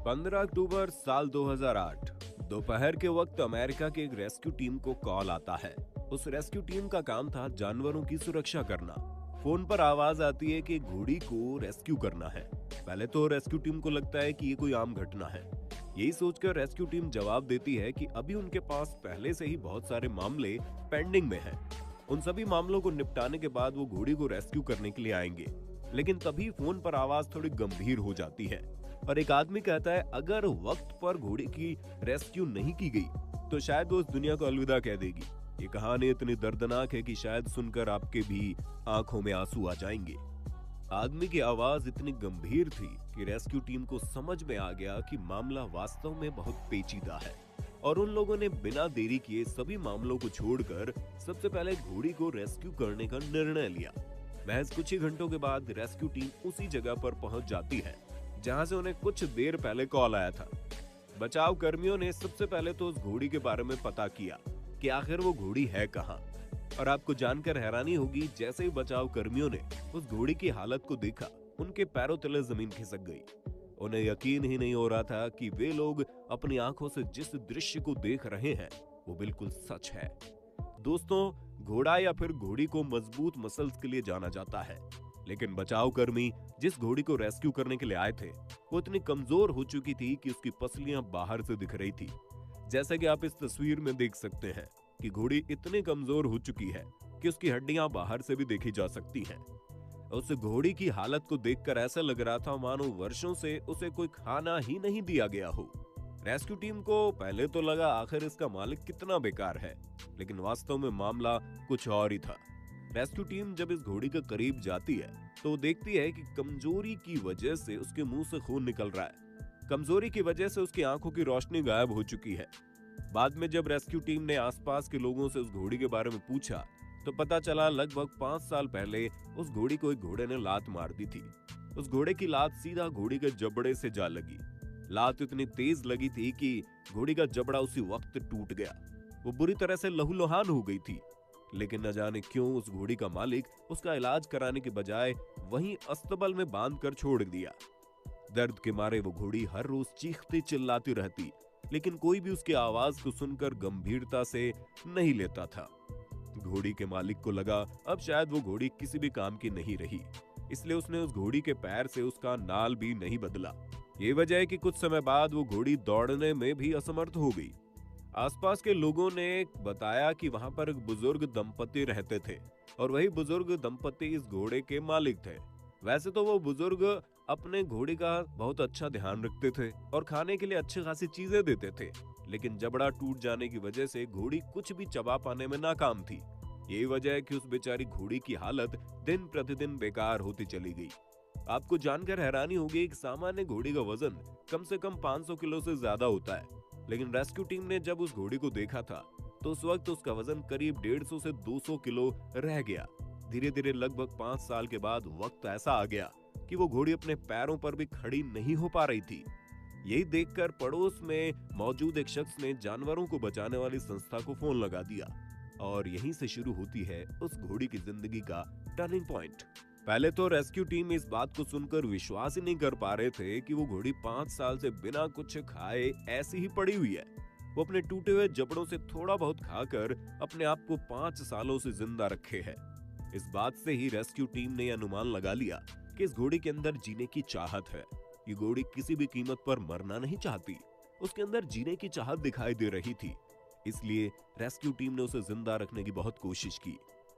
15 अक्टूबर साल 2008 दोपहर के वक्त अमेरिका की एक रेस्क्यू टीम को कॉल आता है। उस रेस्क्यू टीम का काम था जानवरों की सुरक्षा करना। फोन पर आवाज आती है कि घोड़ी को रेस्क्यू करना है। पहले तो रेस्क्यू टीम को लगता है कि ये कोई आम घटना है। यही सोचकर रेस्क्यू टीम जवाब देती है कि अभी उनके पास पहले से ही बहुत सारे मामले पेंडिंग में हैं। उन सभी मामलों को निपटाने के बाद वो घोड़ी को रेस्क्यू करने के लिए आएंगे। लेकिन तभी फोन पर आवाज थोड़ी गंभीर हो जाती है और एक आदमी कहता है अगर वक्त पर घोड़ी की रेस्क्यू नहीं की गई तो शायद वो इस दुनिया को अलविदा कह देगी। ये कहानी इतनी दर्दनाक है कि शायद सुनकर आपके भी आंखों में आंसू आ जाएंगे। आदमी की आवाज इतनी गंभीर थी कि रेस्क्यू टीम को समझ में आ गया कि मामला वास्तव में बहुत पेचीदा है और उन लोगों ने बिना देरी किए सभी मामलों को छोड़कर सबसे पहले घोड़ी को रेस्क्यू करने का निर्णय लिया। महज कुछ ही घंटों के बाद रेस्क्यू टीम उसी जगह पर पहुंच जाती है जहां से उन्हें कुछ देर पहले कॉल आया था। बचाव कर्मियों ने सबसे पहले तो उस घोड़ी के बारे में पता किया कि आखिर वो घोड़ी है कहां। और आपको जानकर हैरानी होगी, जैसे ही बचाव कर्मियों ने उस घोड़ी की हालत को देखा उनके पैरों तले जमीन खिसक गई। उन्हें यकीन ही नहीं हो रहा था कि वे लोग अपनी आंखों से जिस दृश्य को देख रहे हैं वो बिल्कुल सच है। दोस्तों, घोड़ा या फिर घोड़ी को मजबूत मसल्स के लिए जाना जाता है, लेकिन बचाव कर्मी जिस घोड़ी को रेस्क्यू करने के लिए आए थे वो इतनी कमजोर हो चुकी थी कि उसकी पसलियां बाहर से दिख रही थी। जैसा कि आप इस तस्वीर में देख सकते हैं कि घोड़ी इतनी कमजोर हो चुकी है कि उसकी हड्डियां बाहर से भी देखी जा सकती हैं। उस घोड़ी की हालत को देखकर ऐसा लग रहा था मानो वर्षों से उसे कोई खाना ही नहीं दिया गया हो। रेस्क्यू टीम को पहले तो लगा आखिर इसका मालिक कितना बेकार है, लेकिन वास्तव में मामला कुछ और ही था। रेस्क्यू टीम जब इस घोड़ी के करीब जाती है तो देखती है कि कमजोरी की वजह से उसके मुंह से खून निकल रहा है। कमजोरी की वजह से उसकी आंखों की रोशनी गायब हो चुकी है। बाद में जब रेस्क्यू टीम ने आसपास के लोगों से उस घोड़ी के बारे में पूछा तो पता चला लगभग 5 साल पहले उस घोड़ी को एक घोड़े ने लात मार दी थी। उस घोड़े की लात सीधा घोड़ी के जबड़े से जा लगी। लात इतनी तेज लगी थी कि घोड़ी का जबड़ा उसी वक्त टूट गया। वो बुरी तरह से लहूलुहान हो गई थी, लेकिन न जाने क्यों उस घोड़ी का मालिक उसका इलाज कराने के बजाय वहीं अस्तबल में बांध कर छोड़ दिया। दर्द के मारे वो घोड़ी हर रोज चीखती चिल्लाती रहती, लेकिन कोई भी उसकी आवाज को सुनकर गंभीरता से नहीं लेता था। घोड़ी के मालिक को लगा अब शायद वो घोड़ी किसी भी काम की नहीं रही, इसलिए उसने उस घोड़ी के पैर से उसका नाल भी नहीं बदला। ये वजह है कि कुछ समय बाद वो घोड़ी दौड़ने में भी असमर्थ हो गई। आसपास के लोगों ने बताया कि वहां पर एक बुजुर्ग दंपति रहते थे और वही बुजुर्ग दंपति इस घोड़े के मालिक थे। वैसे तो वो बुजुर्ग अपने घोड़ी का बहुत अच्छा ध्यान रखते थे और खाने के लिए अच्छी खासी चीजें देते थे, लेकिन जबड़ा टूट जाने की वजह से घोड़ी कुछ भी चबा पाने में नाकाम थी। यही वजह है कि उस बेचारी घोड़ी की हालत दिन प्रतिदिन बेकार होती चली गई। आपको जानकर हैरानी होगी, एक सामान्य घोड़ी का वजन कम से कम 500 किलो से ज्यादा होता है, लेकिन रेस्क्यू टीम ने जब उस घोड़ी को देखा था तो उस वक्त उसका वजन करीब 150 से 200 किलो रह गया। धीरे धीरे लगभग 5 साल के बाद वक्त ऐसा आ गया कि वो घोड़ी अपने पैरों पर भी खड़ी नहीं हो पा रही थी। यही देखकर पड़ोस में मौजूद एक शख्स ने जानवरों को बचाने वाली संस्था को फोन लगा दिया और यहीं से शुरू होती है उस घोड़ी की जिंदगी का टर्निंग पॉइंट। पहले तो रेस्क्यू टीम इस बात को सुनकर विश्वास ही नहीं कर पा रहे थे कि वो घोड़ी 5 साल से बिना कुछ खाए ऐसी ही पड़ी हुई है। वो अपने टूटे हुए जबड़ों से थोड़ा बहुत खाकर अपने आप को 5 सालों से जिंदा रखे है। इस बात से ही रेस्क्यू टीम ने अनुमान लगा लिया कि इस घोड़ी के अंदर जीने की चाहत है। ये घोड़ी किसी भी कीमत पर मरना नहीं चाहती, उसके अंदर जीने की चाहत दिखाई दे रही थी। इसलिए रेस्क्यू टीम ने उसे जिंदा रखने की बहुत कोशिश की।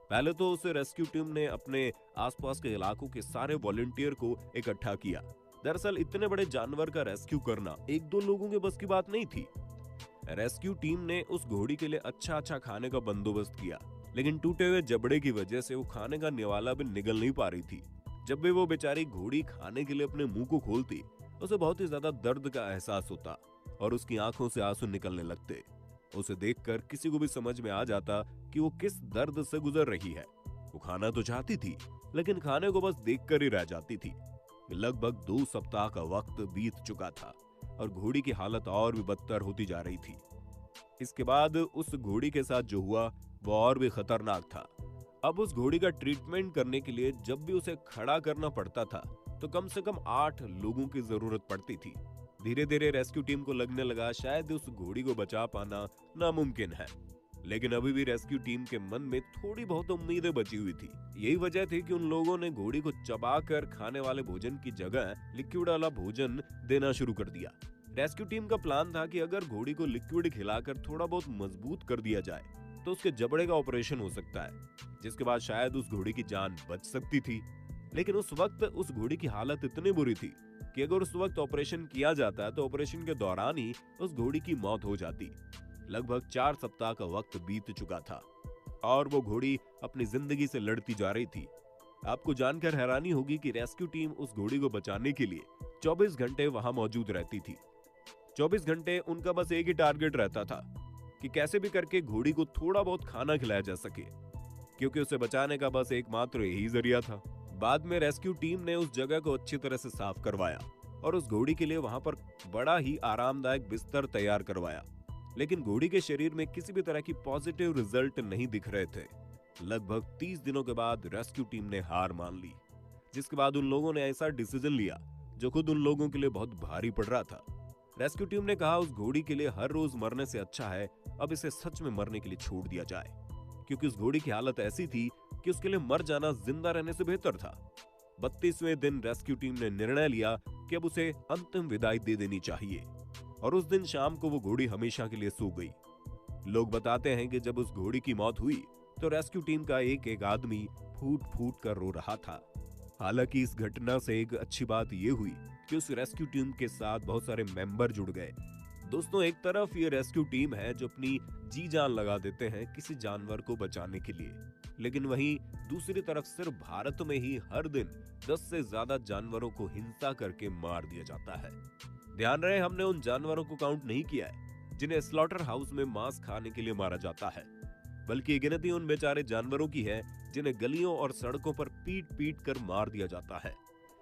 पहले तो उसे रेस्क्यू टीम ने अपने आसपास के इलाकों के सारे वॉलंटियर को इकट्ठा किया। दरअसल इतने बड़े जानवर का रेस्क्यू करना 1-2 लोगों के बस की बात नहीं थी। रेस्क्यू टीम ने उस घोड़ी के लिए अच्छा खाने का बंदोबस्त किया, लेकिन टूटे हुए जबड़े की वजह से वो खाने का निवाला भी निगल नहीं पा रही थी। जब भी वो बेचारी घोड़ी खाने के लिए अपने मुंह को खोलती, उसे बहुत ही ज्यादा दर्द का एहसास होता और उसकी आंखों से आंसू निकलने लगते। उसे देखकर किसी को भी समझ में आ जाता कि वो किस दर्द से गुजर रही है। वो खाना तो चाहती थी, लेकिन खाने को बस देखकर ही रह जाती थी। लगभग 2 सप्ताह का वक्त बीत चुका था और घोड़ी की हालत और भी बदतर होती जा रही थी। इसके बाद उस घोड़ी के साथ जो हुआ वो और भी खतरनाक था। अब उस घोड़ी का ट्रीटमेंट करने के लिए जब भी उसे खड़ा करना पड़ता था तो कम से कम 8 लोगों की जरूरत पड़ती थी। धीरे धीरे रेस्क्यू टीम को लगने लगा शायद उस घोड़ी को बचा पाना नामुमकिन है, लेकिन अभी भी रेस्क्यू टीम के मन में थोड़ी बहुत उम्मीदें बची हुई थी। यही वजह थी कि उन लोगों ने घोड़ी को चबाकर खाने वाले भोजन की जगह लिक्विड वाला भोजन देना शुरू कर दिया। रेस्क्यू टीम का प्लान था कि अगर घोड़ी को लिक्विड खिलाकर थोड़ा बहुत मजबूत कर दिया जाए तो उसके जबड़े का ऑपरेशन हो सकता है, जिसके बाद शायद उस घोड़ी की जान बच सकती थी। लेकिन उस वक्त उस घोड़ी की हालत इतनी बुरी थी कि अगर उस वक्त ऑपरेशन किया जाता तो ऑपरेशन के दौरान ही उस घोड़ी की मौत हो जाती। लगभग 4 सप्ताह का वक्त बीत चुका था और वो घोड़ी अपनी जिंदगी से लड़ती जा रही थी। आपको जानकर हैरानी होगी कि रेस्क्यू टीम उस घोड़ी को बचाने के लिए 24 घंटे वहां मौजूद रहती थी। 24 घंटे उनका बस एक ही टारगेट रहता था कि कैसे भी करके घोड़ी को थोड़ा बहुत खाना खिलाया जा सके, क्योंकि उसे बचाने का बस एकमात्र यही जरिया था। बाद में रेस्क्यू टीम ने उस जगह को अच्छी तरह से साफ करवाया और उस घोड़ी के लिए वहां पर बड़ा ही आरामदायक बिस्तर तैयार करवाया, लेकिन घोड़ी के शरीर में किसी भी तरह की पॉजिटिव रिजल्ट नहीं दिख रहे थे। लगभग 30 दिनों के बाद रेस्क्यू टीम ने हार मान ली, जिसके बाद उन लोगों ने ऐसा डिसीजन लिया जो खुद उन लोगों के लिए बहुत भारी पड़ रहा था। रेस्क्यू टीम ने कहा उस घोड़ी के लिए हर रोज मरने से अच्छा है अब इसे सच में मरने के लिए छोड़ दिया जाए, क्योंकि उस घोड़ी की हालत ऐसी थी कि उसके लिए मर जाना जिंदा रहने से बेहतर था। 32वें दिन रेस्क्यू टीम ने निर्णय लिया कि अब उसे अंतिम विदाई दे देनी चाहिए और उस दिन शाम को वो घोड़ी हमेशा के लिए सो गई। लोग बताते हैं कि जब उस घोड़ी की मौत हुई तो रेस्क्यू टीम का एक एक आदमी फूट फूट कर रो रहा था। हालांकि इस घटना से एक अच्छी बात यह हुई कि उस रेस्क्यू टीम के साथ बहुत सारे मेंबर जुड़ गए। दोस्तों, एक तरफ ये रेस्क्यू टीम है जो अपनी जी जान लगा देते हैं किसी जानवर को बचाने के लिए, लेकिन वहीं दूसरी तरफ सिर्फ भारत में ही हर दिन 10 से ज्यादा जानवरों को हिंसा करके मार दिया जाता है। ध्यान रहे, हमने उन जानवरों को काउंट नहीं किया है जिन्हें स्लॉटर हाउस में मांस खाने के लिए मारा जाता है, बल्कि ये गिनती उन बेचारे जानवरों की है जिन्हें गलियों और सड़कों पर पीट पीट कर मार दिया जाता है।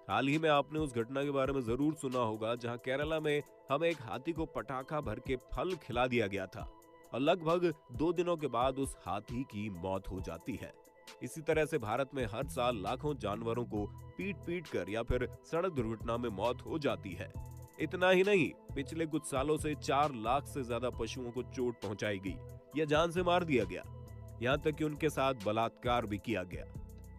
हाल ही में आपने उस घटना के बारे में जरूर सुना होगा जहां केरला में हमें एक हाथी को पटाखा भर के फल खिला दिया गया था और लगभग 2 दिनों के बाद उस हाथी की मौत हो जाती है। इसी तरह से भारत में हर साल लाखों जानवरों को पीट पीट कर या फिर सड़क दुर्घटना में मौत हो जाती है। इतना ही नहीं, पिछले कुछ सालों से 4 लाख से ज्यादा पशुओं को चोट पहुंचाई गई या जान से मार दिया गया, यहाँ तक कि उनके साथ बलात्कार भी किया गया।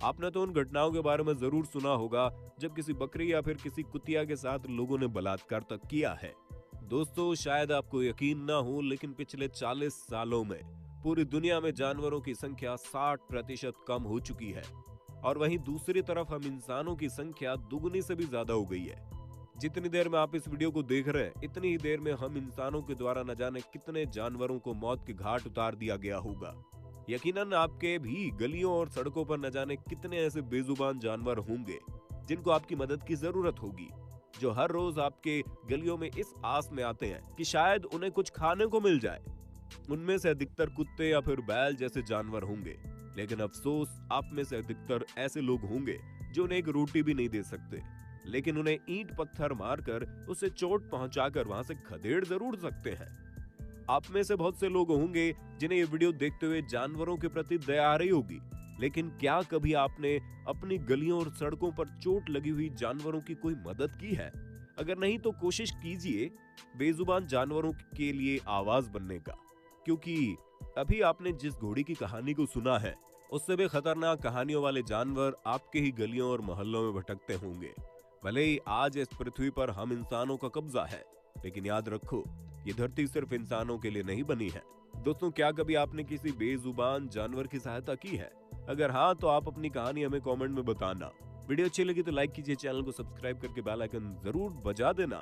आपने तो उन घटनाओं के बारे में जरूर सुना होगा जब किसी बकरी या फिर किसी कुतिया के साथ लोगों ने बलात्कार तक किया है। दोस्तों, शायद आपको यकीन ना हो, लेकिन पिछले 40 सालों में पूरी दुनिया में जानवरों की संख्या 60% कम हो चुकी है और वहीं दूसरी तरफ हम इंसानों की संख्या दुगनी से भी ज्यादा हो गई है। जितनी देर में आप इस वीडियो को देख रहे हैं, इतनी ही देर में हम इंसानों के द्वारा न जाने कितने जानवरों को मौत के घाट उतार दिया गया होगा। यकीनन आपके भी गलियों और सड़कों पर न जाने कितने ऐसे बेजुबान जानवर होंगे जिनको आपकी मदद की जरूरत होगी, जो हर रोज आपके गलियों में इस आस में आते हैं कि शायद उन्हें कुछ खाने को मिल जाए। उनमें से अधिकतर कुत्ते या फिर बैल जैसे जानवर होंगे, लेकिन अफसोस आप में से अधिकतर ऐसे लोग होंगे जो उन्हें एक रोटी भी नहीं दे सकते, लेकिन उन्हें ईंट पत्थर मारकर उसे चोट पहुंचाकर वहां से खदेड़ जरूर सकते हैं। आप में से बहुत से लोग होंगे जिन्हें ये वीडियो देखते हुए जानवरों के प्रति दया आ रही होगी, लेकिन क्या कभी आपने अपनी गलियों और सड़कों पर चोट लगी हुई जानवरों की कोई मदद की है? अगर नहीं तो कोशिश कीजिए बेजुबान जानवरों के लिए आवाज बनने का, क्योंकि अभी आपने जिस घोड़ी की कहानी को सुना है उससे भी खतरनाक कहानियों वाले जानवर आपके ही गलियों और मोहल्लों में भटकते होंगे। भले ही आज इस पृथ्वी पर हम इंसानों का कब्जा है, लेकिन याद रखो ये धरती सिर्फ इंसानों के लिए नहीं बनी है। दोस्तों, क्या कभी आपने किसी बेजुबान जानवर की सहायता की है? अगर हाँ, तो आप अपनी कहानी हमें कमेंट में बताना। वीडियो अच्छी लगी तो लाइक कीजिए, चैनल को सब्सक्राइब करके बेल आइकन जरूर बजा देना।